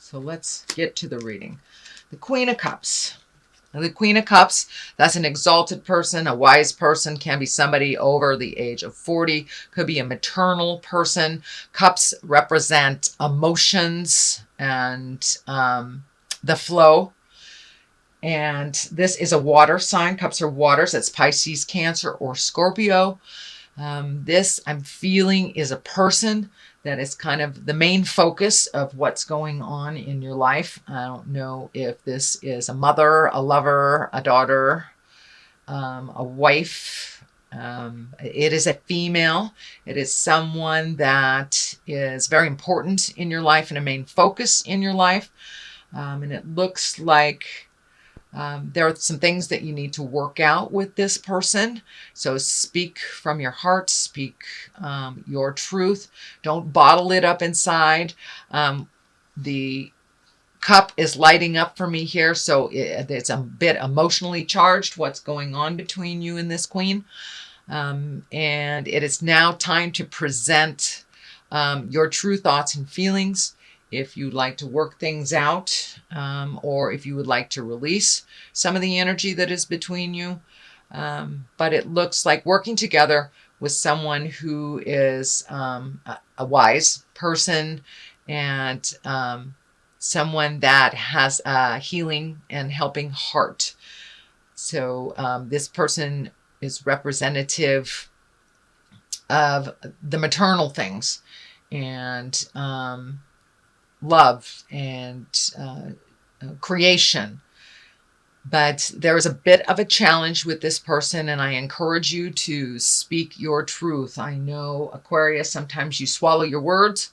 So let's get to the reading. The Queen of Cups. Now, the Queen of Cups, that's an exalted person, a wise person, can be somebody over the age of 40, could be a maternal person. Cups represent emotions and the flow. And this is a water sign. Cups are waters. That's Pisces, Cancer, or Scorpio. This I'm feeling is a person that is kind of the main focus of what's going on in your life. I don't know if this is a mother, a lover, a daughter, a wife. It is a female. It is someone that is very important in your life and a main focus in your life. And it looks like there are some things that you need to work out with this person. So speak from your heart, speak your truth. Don't bottle it up inside. The cup is lighting up for me here, so it's a bit emotionally charged, what's going on between you and this queen. And it is now time to present your true thoughts and feelings. If you'd like to work things out, or if you would like to release some of the energy that is between you. But it looks like working together with someone who is a wise person and someone that has a healing and helping heart. So this person is representative of the maternal things and love and creation. But there is a bit of a challenge with this person, and I encourage you to speak your truth. I know, Aquarius, sometimes you swallow your words,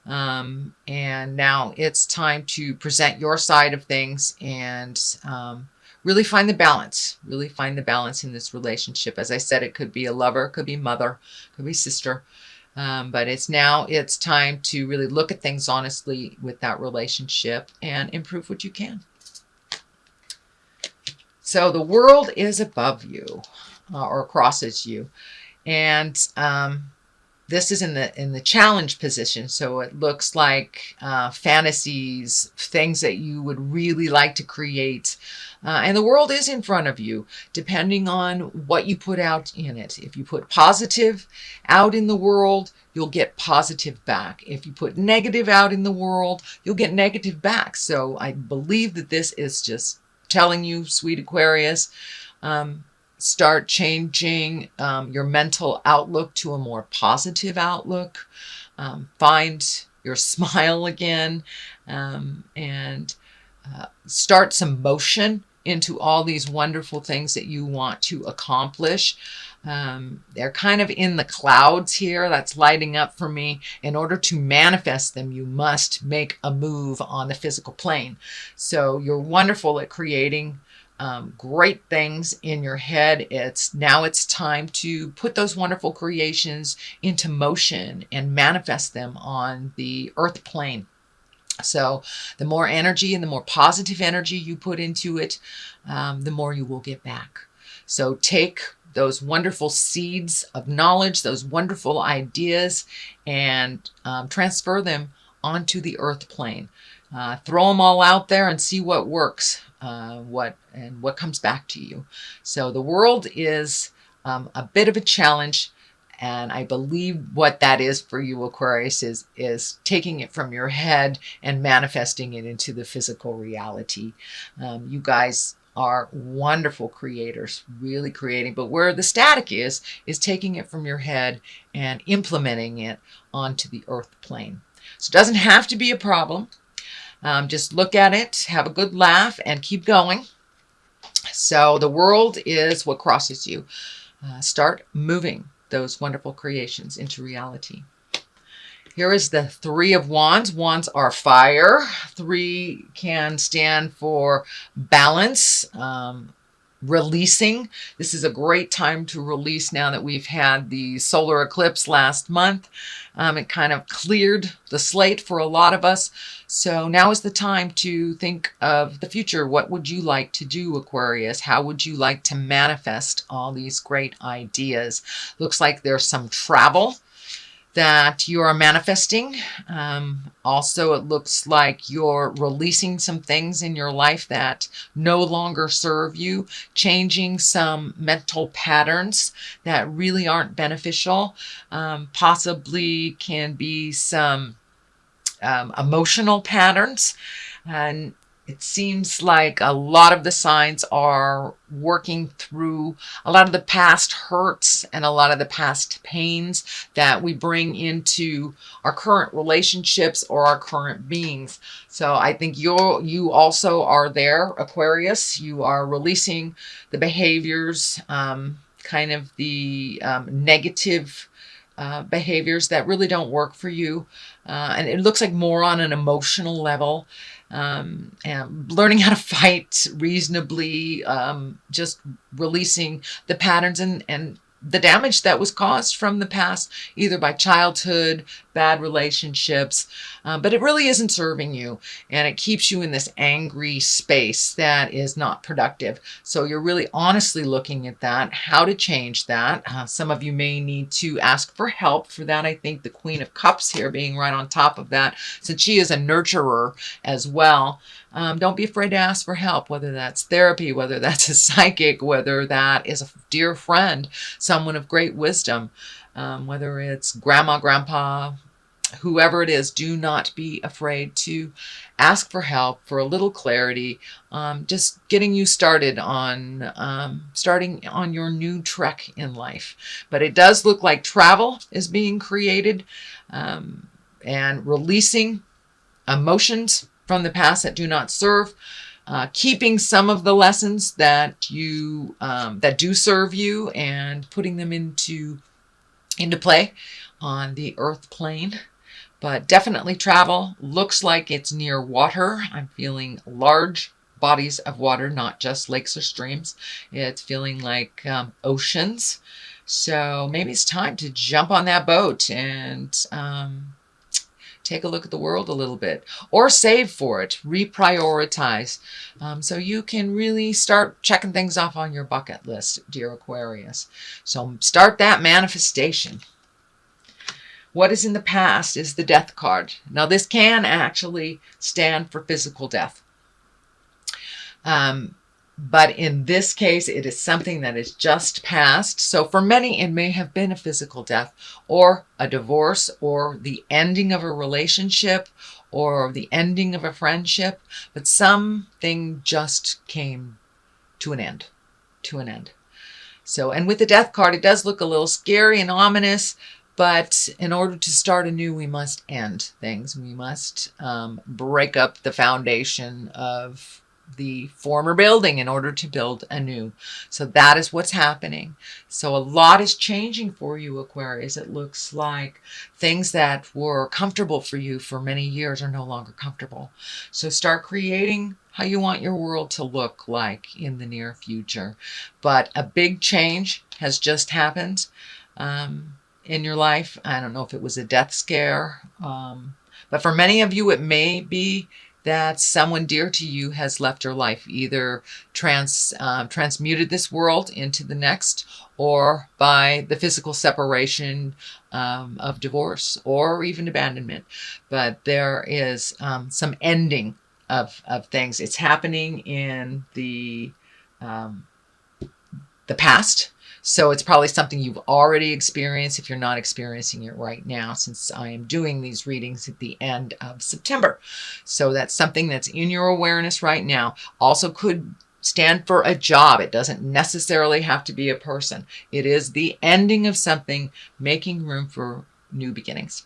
and now it's time to present your side of things and really find the balance. Really find the balance in this relationship. As I said, it could be a lover, it could be mother, it could be sister. But it's time to really look at things honestly with that relationship and improve what you can. So the world is above you or crosses you. And this is in the challenge position. So it looks like fantasies, things that you would really like to create. And the world is in front of you, depending on what you put out in it. If you put positive out in the world, you'll get positive back. If you put negative out in the world, you'll get negative back. So I believe that this is just telling you, sweet Aquarius, start changing your mental outlook to a more positive outlook. Find your smile again, and start some motion into all these wonderful things that you want to accomplish. They're kind of in the clouds here. That's lighting up for me. In order to manifest them, you must make a move on the physical plane. So you're wonderful at creating great things in your head. Now it's time to put those wonderful creations into motion and manifest them on the earth plane. So the more energy and the more positive energy you put into it, the more you will get back. So take those wonderful seeds of knowledge, those wonderful ideas, and transfer them onto the earth plane. Throw them all out there and see what works, what comes back to you. So the world is a bit of a challenge. And I believe what that is for you, Aquarius, is taking it from your head and manifesting it into the physical reality. You guys are wonderful creators, really creating. But where the static is taking it from your head and implementing it onto the earth plane. So it doesn't have to be a problem. Just look at it, have a good laugh, and keep going. So the world is what crosses you. Start moving those wonderful creations into reality. Here is the Three of Wands. Wands are fire. 3 can stand for balance, releasing. This is a great time to release now that we've had the solar eclipse last month. It kind of cleared the slate for a lot of us. So now is the time to think of the future. What would you like to do, Aquarius? How would you like to manifest all these great ideas? Looks like there's some travel that you are manifesting. Also, it looks like you're releasing some things in your life that no longer serve you, changing some mental patterns that really aren't beneficial, possibly can be some emotional patterns. And it seems like a lot of the signs are working through a lot of the past hurts and a lot of the past pains that we bring into our current relationships or our current beings. So I think you also are there, Aquarius. You are releasing the behaviors, kind of the negative behaviors that really don't work for you. And it looks like more on an emotional level, and learning how to fight reasonably, just releasing the patterns and the damage that was caused from the past, either by childhood, bad relationships, but it really isn't serving you, and it keeps you in this angry space that is not productive. So you're really honestly looking at that, how to change that. Some of you may need to ask for help for that. I think the Queen of Cups here being right on top of that, since she is a nurturer as well. Don't be afraid to ask for help, whether that's therapy, whether that's a psychic, whether that is a dear friend, someone of great wisdom, whether it's grandma, grandpa, whoever it is. Do not be afraid to ask for help, for a little clarity, just getting you started on starting on your new trek in life. But it does look like travel is being created, and releasing emotions from the past that do not serve, keeping some of the lessons that you that do serve you, and putting them into play on the earth plane. But definitely travel. Looks like it's near water. I'm feeling large bodies of water, not just lakes or streams. It's feeling like oceans. So maybe it's time to jump on that boat and take a look at the world a little bit, or save for it, reprioritize, so you can really start checking things off on your bucket list, dear Aquarius. So start that manifestation. What is in the past is the Death card. Now this can actually stand for physical death. But in this case, it is something that is just past. So for many, it may have been a physical death, or a divorce, or the ending of a relationship, or the ending of a friendship. But something just came to an end. So, and with the Death card, it does look a little scary and ominous. But in order to start anew, we must end things. We must break up the foundation of the former building in order to build anew. So that is what's happening. So a lot is changing for you, Aquarius. It looks like things that were comfortable for you for many years are no longer comfortable. So start creating how you want your world to look like in the near future. But a big change has just happened in your life. I don't know if it was a death scare, but for many of you, it may be that someone dear to you has left your life, either transmuted this world into the next, or by the physical separation of divorce, or even abandonment. But there is some ending of things. It's happening in the past. So it's probably something you've already experienced if you're not experiencing it right now, since I am doing these readings at the end of September. So that's something that's in your awareness right now. Also could stand for a job. It doesn't necessarily have to be a person. It is the ending of something, making room for new beginnings.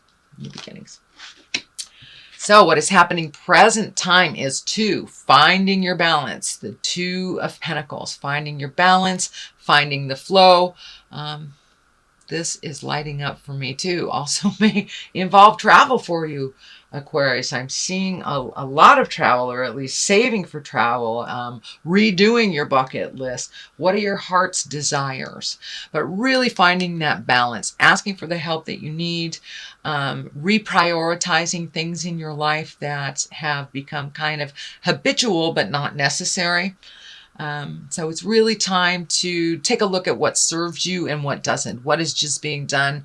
So what is happening present time is 2, finding your balance. The 2 of Pentacles, finding your balance, finding the flow. This is lighting up for me too. Also may involve travel for you, Aquarius. I'm seeing a lot of travel, or at least saving for travel, redoing your bucket list. What are your heart's desires? But really finding that balance, asking for the help that you need, reprioritizing things in your life that have become kind of habitual but not necessary. So it's really time to take a look at what serves you and what doesn't. What is just being done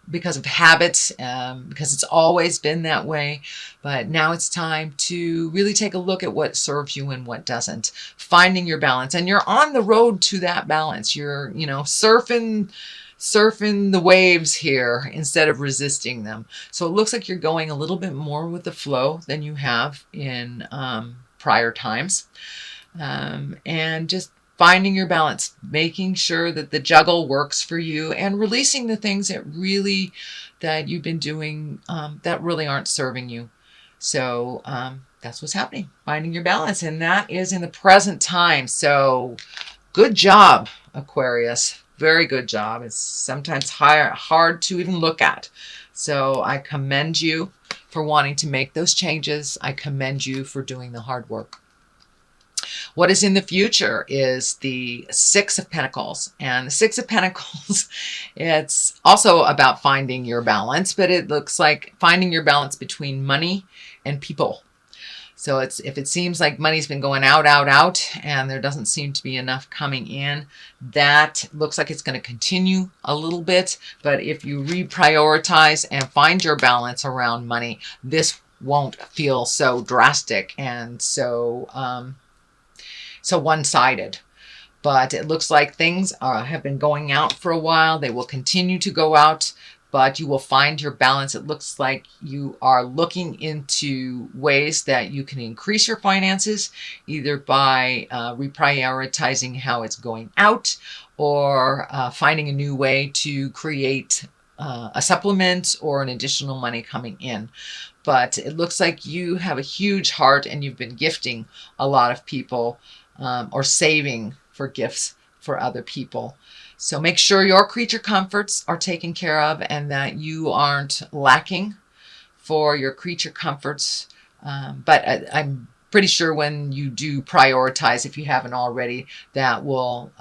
because of habits, because it's always been that way. But now it's time to really take a look at what serves you and what doesn't. Finding your balance, and you're on the road to that balance. You're, surfing the waves here instead of resisting them. So it looks like you're going a little bit more with the flow than you have in prior times. And just finding your balance, making sure that the juggle works for you, and releasing the things that you've been doing that really aren't serving you. So that's what's happening, finding your balance, and that is in the present time. So good job, Aquarius. Very good job. It's sometimes hard to even look at. So I commend you for wanting to make those changes. I commend you for doing the hard work. What is in the future is the Six of Pentacles. And the Six of Pentacles, it's also about finding your balance, but it looks like finding your balance between money and people. So if it seems like money's been going out, and there doesn't seem to be enough coming in, that looks like it's going to continue a little bit. But if you reprioritize and find your balance around money, this won't feel so drastic and so one-sided. But it looks like things have been going out for a while. They will continue to go out, but you will find your balance. It looks like you are looking into ways that you can increase your finances, either by reprioritizing how it's going out, or finding a new way to create a supplement or an additional money coming in. But it looks like you have a huge heart, and you've been gifting a lot of people, or saving for gifts for other people. So make sure your creature comforts are taken care of, and that you aren't lacking for your creature comforts. But I'm pretty sure when you do prioritize, if you haven't already, that will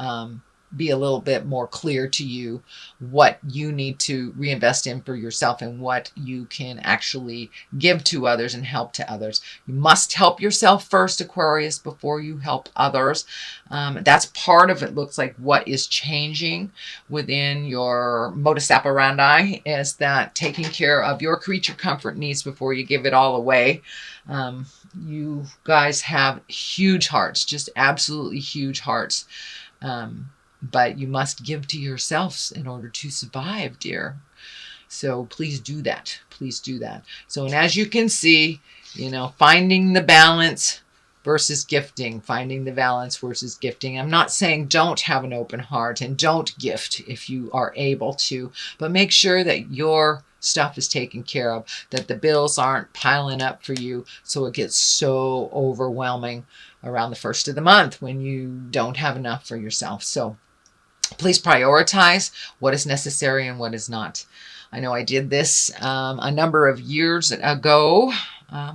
be a little bit more clear to you what you need to reinvest in for yourself, and what you can actually give to others and help to others. You must help yourself first, Aquarius, before you help others. That's part of it. Looks like what is changing within your modus operandi is that taking care of your creature comfort needs before you give it all away. You guys have huge hearts, just absolutely huge hearts. But you must give to yourselves in order to survive, dear. So please do that. Please do that. So, and as you can see, finding the balance versus gifting, finding the balance versus gifting. I'm not saying don't have an open heart and don't gift if you are able to, but make sure that your stuff is taken care of, that the bills aren't piling up for you so it gets so overwhelming around the first of the month when you don't have enough for yourself. So please prioritize what is necessary and what is not. I know I did this a number of years ago,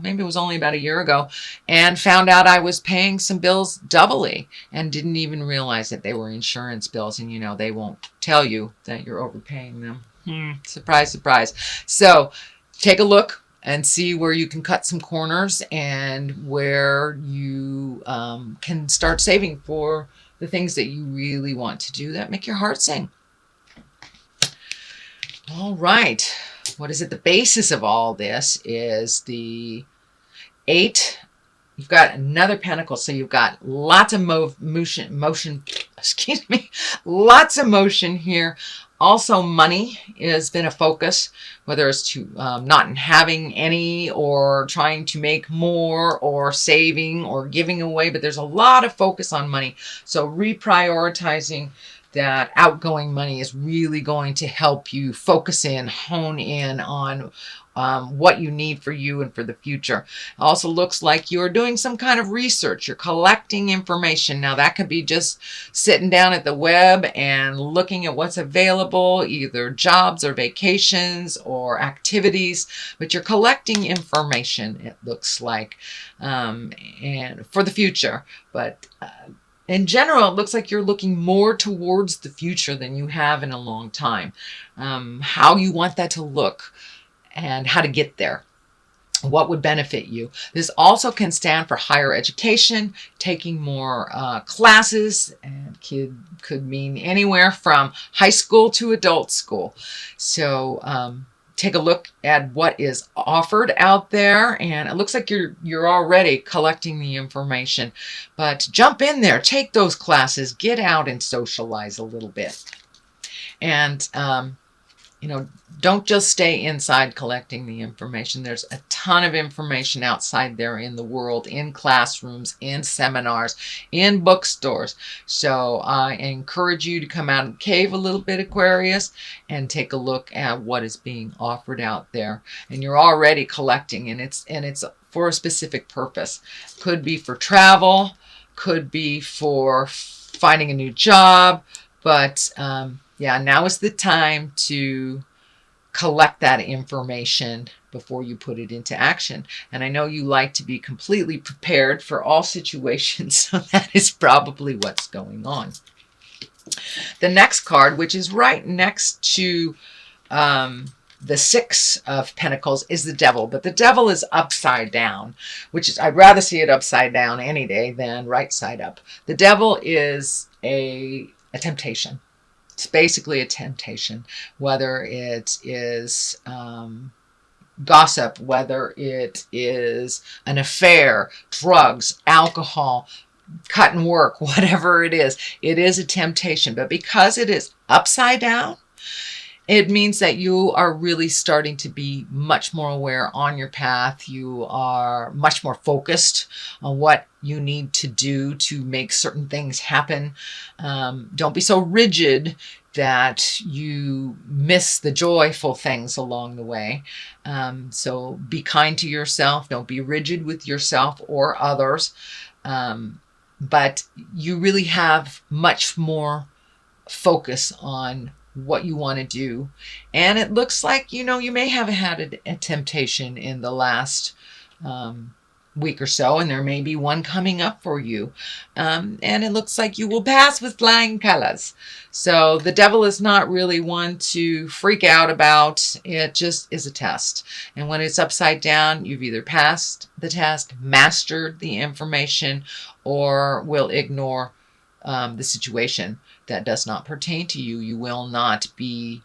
maybe it was only about a year ago, and found out I was paying some bills doubly and didn't even realize that they were insurance bills. And they won't tell you that you're overpaying them. Surprise, surprise. So take a look and see where you can cut some corners, and where you can start saving for the things that you really want to do that make your heart sing. All right. What is it? The basis of all this is the 8. You've got another pentacle. So you've got lots of motion, excuse me, lots of motion here. Also, money has been a focus, whether it's to not having any, or trying to make more, or saving, or giving away. But there's a lot of focus on money. So reprioritizing that outgoing money is really going to help you focus in, hone in on what you need for you and for the future. It also looks like you're doing some kind of research. You're collecting information. Now that could be just sitting down at the web and looking at what's available, either jobs or vacations or activities, but you're collecting information, it looks like, and for the future. But in general, it looks like you're looking more towards the future than you have in a long time. How you want that to look and how to get there. What would benefit you? This also can stand for higher education, taking more classes, and could mean anywhere from high school to adult school. So take a look at what is offered out there, and it looks like you're already collecting the information. But jump in there, take those classes, get out and socialize a little bit. And don't just stay inside collecting the information. There's a ton of information outside there in the world, in classrooms, in seminars, in bookstores. So I encourage you to come out and cave a little bit, Aquarius, and take a look at what is being offered out there. And you're already collecting, and it's for a specific purpose. Could be for travel, could be for finding a new job, but yeah, now is the time to collect that information before you put it into action. And I know you like to be completely prepared for all situations, so that is probably what's going on. The next card, which is right next to the Six of Pentacles, is the Devil. But the Devil is upside down, which is, I'd rather see it upside down any day than right side up. The Devil is a temptation. It's basically a temptation, whether it is gossip, whether it is an affair, drugs, alcohol, cut and work, whatever it is a temptation. But because it is upside down, it means that you are really starting to be much more aware on your path. You are much more focused on what you need to do to make certain things happen. Don't be so rigid that you miss the joyful things along the way. So be kind to yourself. Don't be rigid with yourself or others. But you really have much more focus on what you want to do. And it looks like, you may have had a temptation in the last week or so, and there may be one coming up for you. And it looks like you will pass with flying colors. So the Devil is not really one to freak out about. It just is a test. And when it's upside down, you've either passed the test, mastered the information, or will ignore the situation that does not pertain to you. You will not be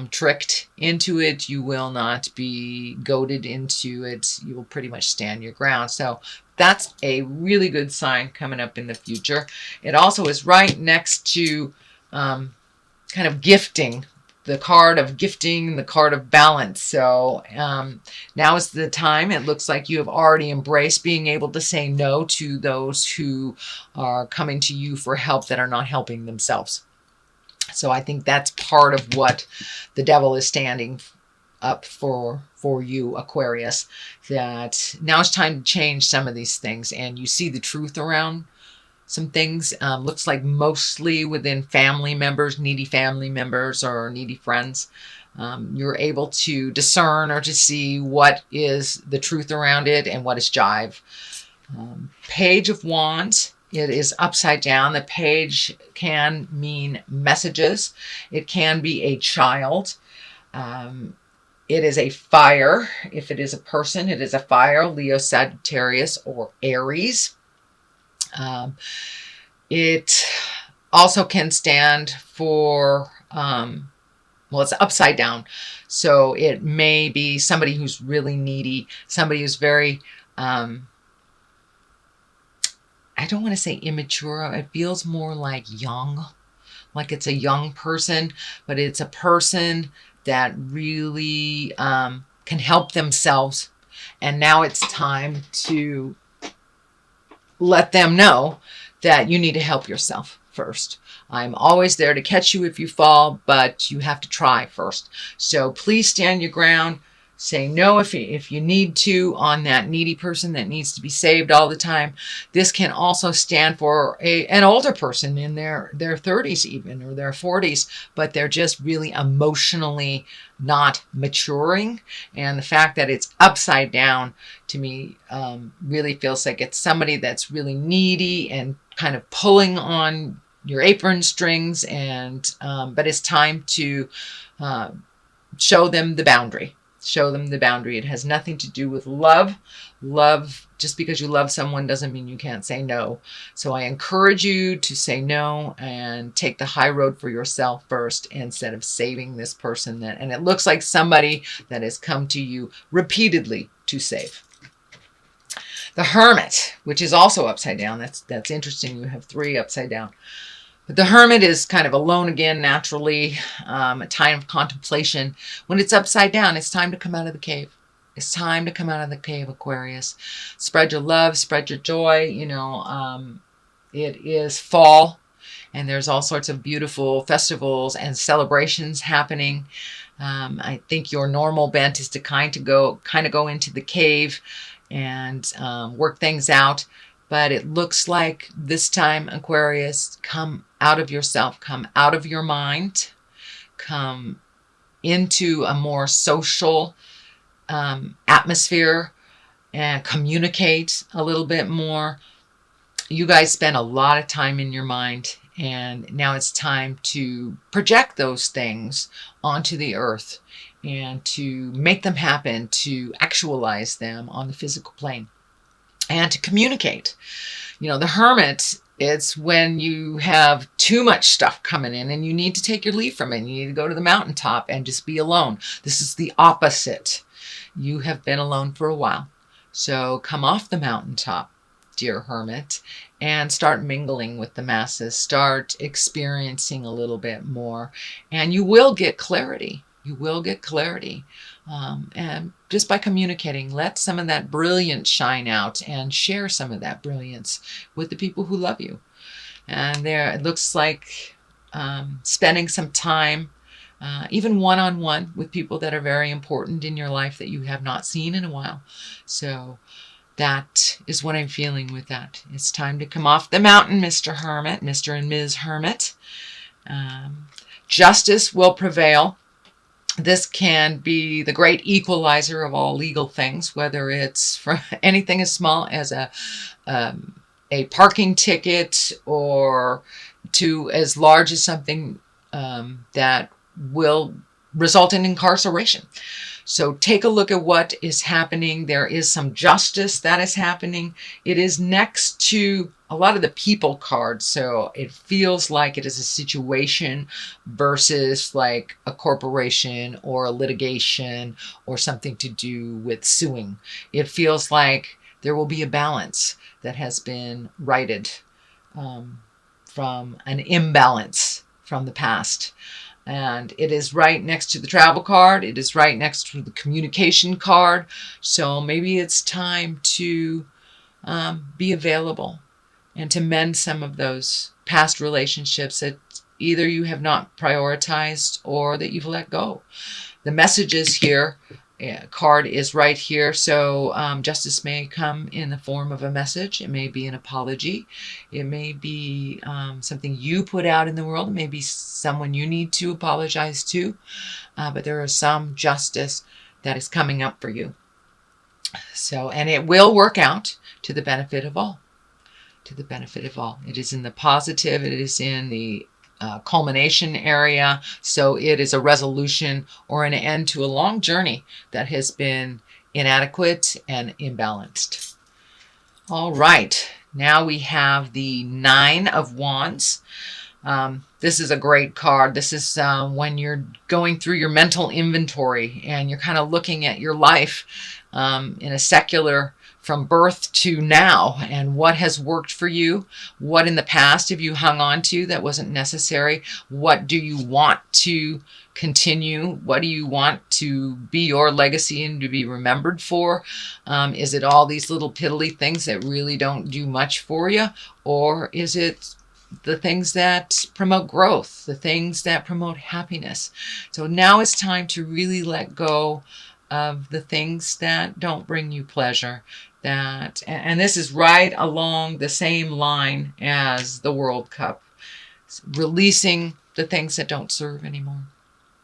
tricked into it. You will not be goaded into it. You will pretty much stand your ground. So that's a really good sign coming up in the future. It also is right next to kind of gifting, the card of gifting, the card of balance. So now is the time. It looks like you have already embraced being able to say no to those who are coming to you for help that are not helping themselves. So I think that's part of what the Devil is standing up for you, Aquarius, that now it's time to change some of these things, and you see the truth around some things. Looks like mostly within family members, needy family members or needy friends. You're able to discern or to see what is the truth around it and what is jive. Page of Wands. It is upside down. The page can mean messages. It can be a child. It is a fire. If it is a person, it is a fire, Leo, Sagittarius, or Aries. It also can stand for, well, it's upside down. So it may be somebody who's really needy, somebody who's very, I don't want to say immature. It feels more like young, like it's a young person, but it's a person that really can help themselves. And now it's time to let them know that you need to help yourself first. I'm always there to catch you if you fall, but you have to try first. So please stand your ground. Say no if you need to on that needy person that needs to be saved all the time. This can also stand for an older person in their 30s even, or their 40s, but they're just really emotionally not maturing. And the fact that it's upside down to me really feels like it's somebody that's really needy and kind of pulling on your apron strings, and but it's time to show them the boundary. Show them the boundary. It has nothing to do with love. Love, just because you love someone doesn't mean you can't say no. So I encourage you to say no and take the high road for yourself first instead of saving this person. And it looks like somebody that has come to you repeatedly to save. The Hermit, which is also upside down. That's interesting. You have 3 upside down. But the Hermit is kind of alone again, naturally, a time of contemplation. When it's upside down, it's time to come out of the cave. It's time to come out of the cave, Aquarius. Spread your love, spread your joy. It is fall, and there's all sorts of beautiful festivals and celebrations happening. I think your normal bent is to kind of go into the cave and work things out. But it looks like this time, Aquarius, come out of yourself, come out of your mind, come into a more social atmosphere and communicate a little bit more. You guys spend a lot of time in your mind, and now it's time to project those things onto the earth and to make them happen, to actualize them on the physical plane. And to communicate. The Hermit, it's when you have too much stuff coming in and you need to take your leave from it. You need to go to the mountaintop and just be alone. This is the opposite. You have been alone for a while. So come off the mountaintop, dear Hermit, and start mingling with the masses. Start experiencing a little bit more. And you will get clarity. You will get clarity. And just by communicating, let some of that brilliance shine out and share some of that brilliance with the people who love you. And it looks like spending some time, even one-on-one with people that are very important in your life that you have not seen in a while. So that is what I'm feeling with that. It's time to come off the mountain, Mr. Hermit, Mr. and Ms. Hermit. Justice will prevail. This can be the great equalizer of all legal things, whether it's for anything as small as a parking ticket or to as large as something that will result in incarceration. So take a look at what is happening. There is some justice that is happening. It is next to a lot of the people cards. So it feels like it is a situation versus like a corporation or a litigation or something to do with suing. It feels like there will be a balance that has been righted from an imbalance from the past. And it is right next to the travel card. It is right next to the communication card. So maybe it's time to be available and to mend some of those past relationships that either you have not prioritized or that you've let go. The messages here, card is right here. So justice may come in the form of a message. It may be an apology. It may be something you put out in the world. It may be someone you need to apologize to. But there is some justice that is coming up for you. So, and it will work out to the benefit of all. To the benefit of all. It is in the positive. It is in the culmination area. So it is a resolution or an end to a long journey that has been inadequate and imbalanced. All right. Now we have the 9 of Wands. This is a great card. This is when you're going through your mental inventory and you're kind of looking at your life in a secular from birth to now, and what has worked for you, what in the past have you hung on to that wasn't necessary, what do you want to continue, what do you want to be your legacy and to be remembered for, is it all these little piddly things that really don't do much for you, or is it the things that promote growth, the things that promote happiness? So now it's time to really let go of the things that don't bring you pleasure. And this is right along the same line as the World Cup. Releasing the things that don't serve anymore.